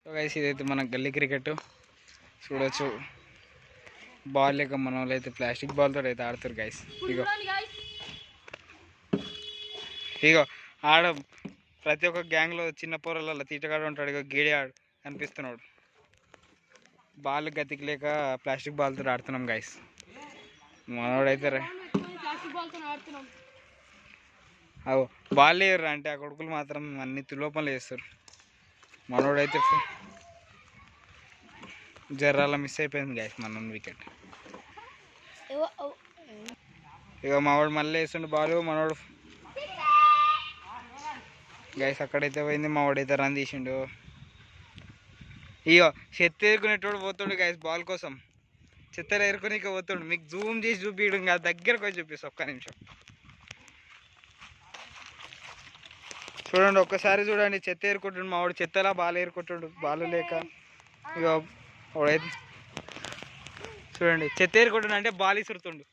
So guys ఇదైతే మన గల్లీ క్రికెట్ చూడొచ్చు. బాల్ లేక మన వాళ్ళు అయితే ప్లాస్టిక్ బాల్తో అయితే ఆడుతారు గైస్. ఇగో ఇగో ఆడ ప్రతి ఒక్క గ్యాంగ్లో చిన్న పొరలలో తీటగాడు ఉంటాడు. ఇగో గేడి ఆడు కనిపిస్తున్నాడు. బాల్ గతికి లేక ప్లాస్టిక్ బాల్తో ఆడుతున్నాం గైస్. మనోడైతే అవు బాల్ లేరు అంటే ఆ కొడుకులు మాత్రం అన్ని తులోపనలు చేస్తారు. మనోడైతే జర్రాల మిస్ అయిపోయింది గైస్ మన వికెట్. ఇక మావాడు మళ్ళీ వేస్తుండే బాల్. మనోడు గైస్ అక్కడైతే పోయింది. మావాడైతే రన్ తీసిండు. ఇక చెత్త ఏరుకునేటోడు పోతుండు గైస్ బాల్ కోసం. చెత్తలు ఏరుకుని ఇక పోతుండు. మీకు జూమ్ చేసి చూపించడం కాదు, దగ్గరకు వచ్చి చూపిస్తా ఒక్క నిమిషం. చూడండి ఒక్కసారి చూడండి. చెత్త ఏరుకుంటుండు మావాడు. చెత్తలా బాల్ ఏరుకుంటుండు బాల్ లేక. ఇక వాడైతే చూడండి చెత్త ఏరుకుంటుండు అంటే బాల్ ఇసురుతుండు.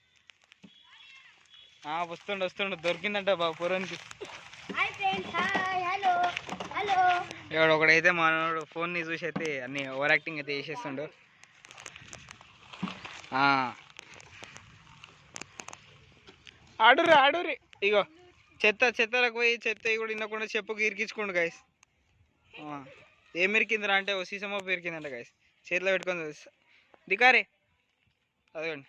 వస్తుండు దొరికిందంట బాబు పొరానికి. ఇవాడు ఒకడైతే మనోడు ఫోన్ని చూసి అయితే అన్ని ఓవర్ యాక్టింగ్ అయితే చేసేస్తుండు. ఆడుర్రి ఇగో చెత్తలకు పోయి చెత్త కూడా వినకుండా చెప్పుకు ఇరికించుకోండు గైస్. ఏం ఇరికిందిరా అంటే ఓ సీసమ్మ ఇరికిందంట గైస్. చేతిలో పెట్టుకొని దికారే అదిగోండి.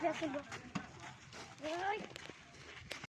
Guys,